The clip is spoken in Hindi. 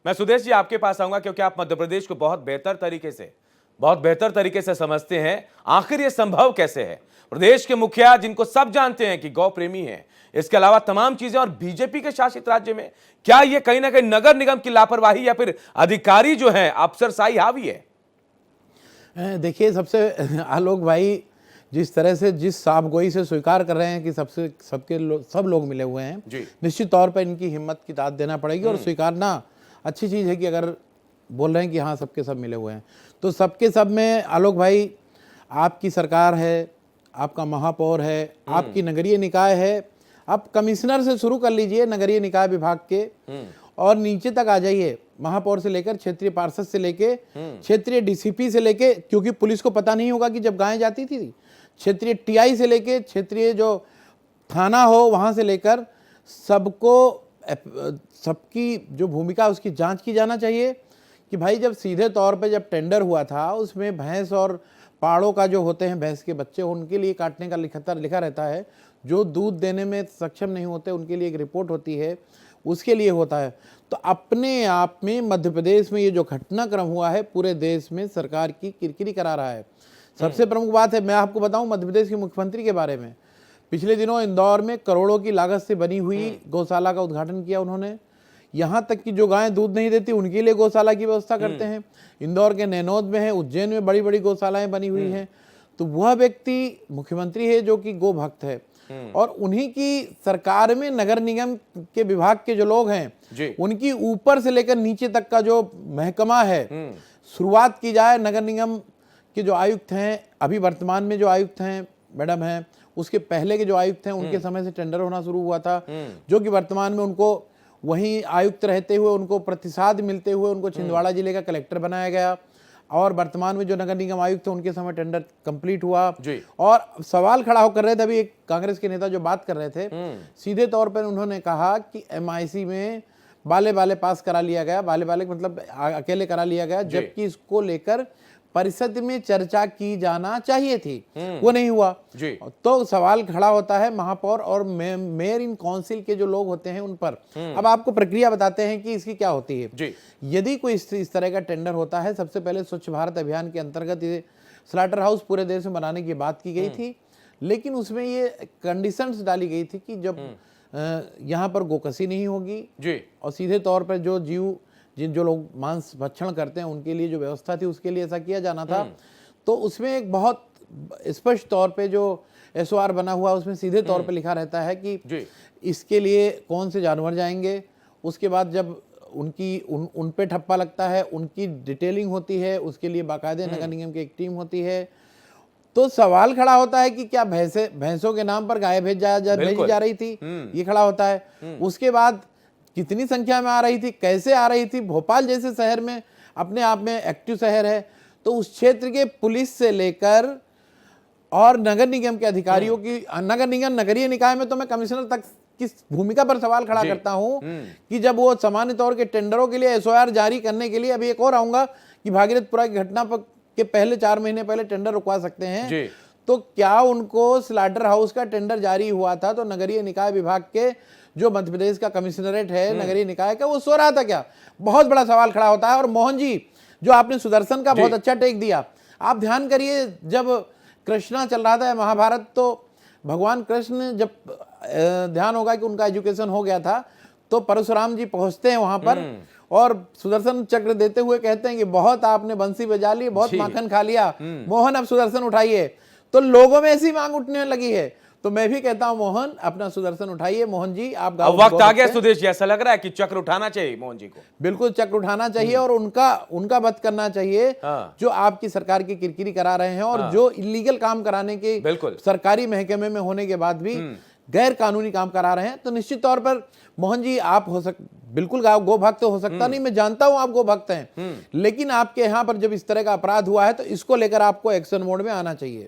मैं सुदेश जी आपके पास आऊंगा क्योंकि आप मध्य प्रदेश को बहुत बेहतर तरीके से समझते हैं। आखिर ये संभव कैसे है? प्रदेश के मुखिया जिनको सब जानते हैं कि गौ प्रेमी हैं, इसके अलावा तमाम चीजें, और बीजेपी के शासित राज्य में क्या ये कहीं ना कहीं नगर निगम की लापरवाही या फिर अधिकारी जो है अफसरशाही हावी है? देखिए, सबसे आलोक भाई जिस तरह से जिस साफगोई से स्वीकार कर रहे हैं कि सब लोग मिले हुए हैं, निश्चित तौर पर इनकी हिम्मत की दाद देना पड़ेगी और स्वीकारना अच्छी चीज़ है कि अगर बोल रहे हैं कि हाँ सबके सब मिले हुए हैं तो सबके सब में आलोक भाई आपकी सरकार है, आपका महापौर है, आपकी नगरीय निकाय है। आप कमिश्नर से शुरू कर लीजिए नगरीय निकाय विभाग के और नीचे तक आ जाइए, महापौर से लेकर क्षेत्रीय पार्षद से लेके क्षेत्रीय डीसीपी से लेके, क्योंकि पुलिस को पता नहीं होगा कि जब गायें जाती थी, क्षेत्रीय टीआई से लेके क्षेत्रीय जो थाना हो वहां से लेकर सबको सबकी जो भूमिका उसकी जांच की जाना चाहिए कि भाई जब सीधे तौर पे जब टेंडर हुआ था उसमें भैंस और पाड़ों का जो होते हैं, भैंस के बच्चे उनके लिए काटने का लिखा रहता है, जो दूध देने में सक्षम नहीं होते उनके लिए एक रिपोर्ट होती है, उसके लिए होता है। तो अपने आप में मध्य प्रदेश में ये जो घटनाक्रम हुआ है पूरे देश में सरकार की किरकिरी करा रहा है। सबसे प्रमुख बात है, मैं आपको बताऊं मध्य प्रदेश के मुख्यमंत्री के बारे में, पिछले दिनों इंदौर में करोड़ों की लागत से बनी हुई गौशाला का उद्घाटन किया उन्होंने। यहाँ तक कि जो गायें दूध नहीं देती उनके लिए गौशाला की व्यवस्था करते हैं। इंदौर के नैनोद में है, उज्जैन में बड़ी बड़ी गौशालाएं बनी हुई हैं। तो वह व्यक्ति मुख्यमंत्री है जो कि गो भक्त है और उन्हीं की सरकार में नगर निगम के विभाग के जो लोग हैं उनकी ऊपर से लेकर नीचे तक का जो महकमा है, शुरुआत की जाए नगर निगम के जो आयुक्त हैं, अभी वर्तमान में जो आयुक्त हैं मैडम हैं, उसके पहले के जो आयुक्त हैं उनके समय से टेंडर होना शुरू हुआ था, जो कि वर्तमान में उनको वहीं आयुक्त रहते हुए उनको प्रतिसाद मिलते हुए उनको छिंदवाड़ा जिले का कलेक्टर बनाया गया और वर्तमान में जो नगर निगम आयुक्त थे उनके समय टेंडर कंप्लीट हुआ। और सवाल खड़ा होकर रहे थे, अभी एक कांग्रेस के नेता जो बात कर रहे थे, सीधे तौर पर उन्होंने कहा कि एमआईसी में बाले पास करा लिया गया, बाले मतलब अकेले करा लिया गया, जबकि इसको लेकर परिषद में चर्चा की जाना चाहिए थी, वो नहीं हुआ। तो सवाल खड़ा होता है महापौर और मेयर इन काउंसिल के जो लोग होते हैं उन पर। अब आपको प्रक्रिया बताते हैं कि इसकी क्या होती है। यदि कोई इस तरह का टेंडर होता है, सबसे पहले स्वच्छ भारत अभियान के अंतर्गत ये स्लॉटर हाउस पूरे देश में बनाने की बात की गई थी, लेकिन उसमें ये कंडीशंस डाली गई थी कि जब यहाँ पर गोकसी नहीं होगी और सीधे तौर पर जो लोग मांस भक्षण करते हैं उनके लिए जो व्यवस्था थी उसके लिए ऐसा किया जाना था। तो उसमें एक बहुत स्पष्ट तौर पे जो एसओआर बना हुआ उसमें सीधे तौर पे लिखा रहता है कि इसके लिए कौन से जानवर जाएंगे, उसके बाद जब उन पे ठप्पा लगता है उनकी डिटेलिंग होती है, उसके लिए बाकायदे नगर निगम की एक टीम होती है। तो सवाल खड़ा होता है कि क्या भैंसों के नाम पर गाय भेजी जा रही थी, ये खड़ा होता है। उसके बाद कितनी संख्या में आ रही थी, कैसे आ रही थी। भोपाल जैसे शहर में अपने आप में एक्टिव शहर है, तो उस क्षेत्र के पुलिस से लेकर और नगर निगम के अधिकारियों की, नगर निगम नगरीय निकाय में तो मैं कमिश्नर तक किस भूमिका पर सवाल खड़ा करता हूं कि जब वो सामान्य तौर के टेंडरों के लिए एसओआर जारी करने के लिए, अभी एक और आऊंगा कि भागीरथपुरा की घटना के पहले 4 महीने पहले टेंडर रुकवा सकते हैं, तो क्या उनको स्लॉटर हाउस का टेंडर जारी हुआ था तो नगरीय निकाय विभाग के जो मध्य प्रदेश का कमिश्नरेट है नगरीय निकाय का, वो सो रहा था क्या? बहुत बड़ा सवाल खड़ा होता है। और मोहन जी, जो आपने सुदर्शन का बहुत अच्छा टेक दिया, आप ध्यान करिए, जब कृष्णा चल रहा था महाभारत, तो भगवान कृष्ण जब ध्यान होगा कि उनका एजुकेशन हो गया था, तो परशुराम जी पहुंचते हैं वहां पर और सुदर्शन चक्र देते हुए कहते हैं कि बहुत आपने बंसी बजा ली, बहुत माखन खा लिया, मोहन अब सुदर्शन उठाइए। तो लोगों में ऐसी मांग उठने लगी है, तो मैं भी कहता हूं मोहन अपना सुदर्शन उठाइए। मोहन जी आप वक्त आ गया सुदेश जी, ऐसा लग रहा है कि चक्र उठाना चाहिए मोहन जी को। बिल्कुल चक्र उठाना चाहिए और उनका वध करना चाहिए जो आपकी सरकार की किरकिरी करा रहे हैं और जो इलीगल काम कराने के सरकारी महकमे में होने के बाद भी गैर कानूनी काम करा रहे हैं। तो निश्चित तौर पर मोहन जी आप बिल्कुल गो भक्त हो सकता नहीं, मैं जानता हूं आप गो भक्त हैं, लेकिन आपके यहां पर जब इस तरह का अपराध हुआ है तो इसको लेकर आपको एक्शन मोड में आना चाहिए।